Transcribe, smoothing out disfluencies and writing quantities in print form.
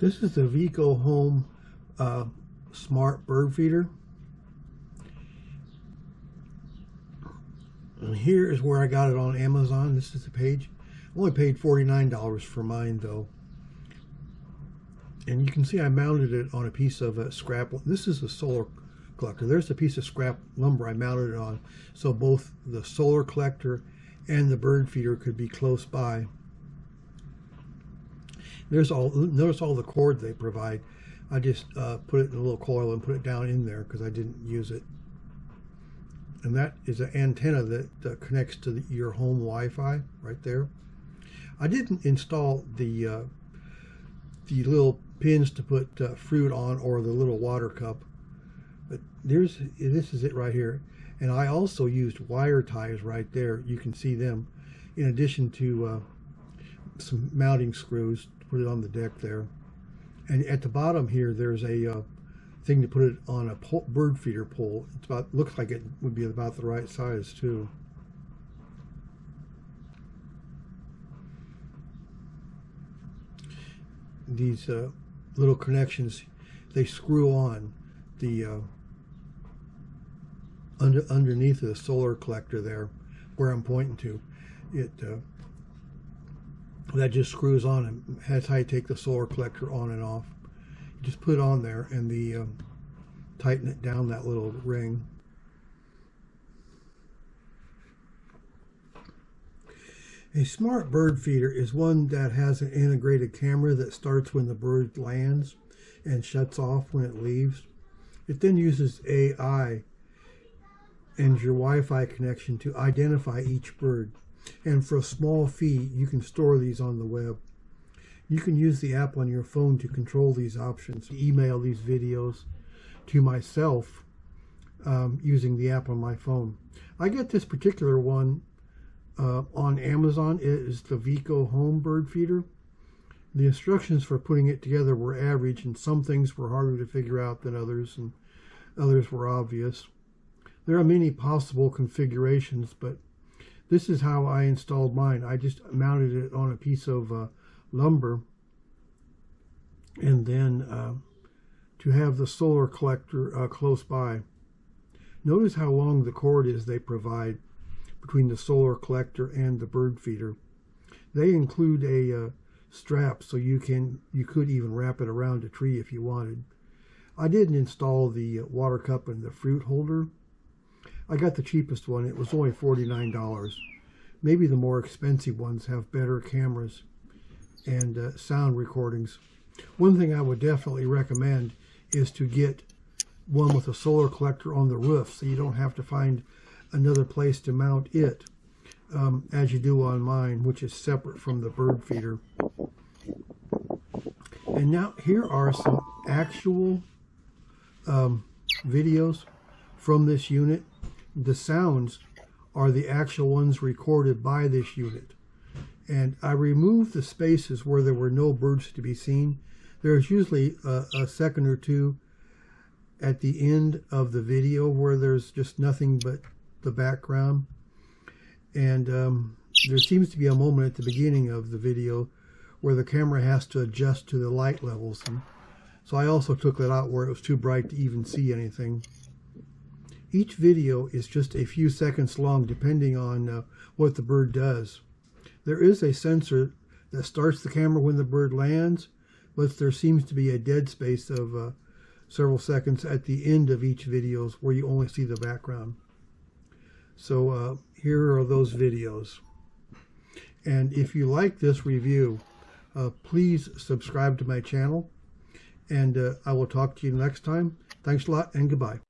This is the Vicohome smart bird feeder. And here is where I got it on Amazon. This is the page. I only paid $49 for mine though. And you can see I mounted it on a piece of scrap. This is a solar collector. There's a piece of scrap lumber I mounted it on, so both the solar collector and the bird feeder could be close by. Notice all the cord they provide. I just put it in a little coil and put it down in there because I didn't use it. And that is an antenna that connects to your home Wi-Fi right there. I didn't install the little pins to put fruit on, or the little water cup, but this is it right here. And I also used wire ties right there. You can see them, in addition to some mounting screws to put it on the deck there. And at the bottom here, there's a thing to put it on a bird feeder pole. It's looks like it would be about the right size too. These little connections, they screw on the underneath of the solar collector there, where I'm pointing to. That just screws on, and that's how you take the solar collector on and off. You just put it on there and tighten it down that little ring. A smart bird feeder is one that has an integrated camera that starts when the bird lands and shuts off when it leaves. It then uses AI and your Wi-Fi connection to identify each bird. And for a small fee, you can store these on the web. You can use the app on your phone to control these options. Email these videos to myself using the app on my phone. I get this particular one on Amazon. It is the Vicohome bird feeder. The instructions for putting it together were average, and some things were harder to figure out than others, and others were obvious. There are many possible configurations, but this is how I installed mine. I just mounted it on a piece of lumber, and then to have the solar collector close by. Notice how long the cord is they provide between the solar collector and the bird feeder. They include a strap, so you could even wrap it around a tree if you wanted. I didn't install the water cup and the fruit holder. I got the cheapest one. It was only $49. Maybe the more expensive ones have better cameras and sound recordings. One thing I would definitely recommend is to get one with a solar collector on the roof, so you don't have to find another place to mount it, as you do on mine, which is separate from the bird feeder. And now here are some actual videos from this unit. The sounds are the actual ones recorded by this unit. And I removed the spaces where there were no birds to be seen. There's usually a second or two at the end of the video where there's just nothing but the background. And there seems to be a moment at the beginning of the video where the camera has to adjust to the light levels. And so I also took that out where it was too bright to even see anything. Each video is just a few seconds long, depending on what the bird does. There is a sensor that starts the camera when the bird lands, but there seems to be a dead space of several seconds at the end of each video where you only see the background. So here are those videos. And if you like this review, please subscribe to my channel, and I will talk to you next time. Thanks a lot, and goodbye.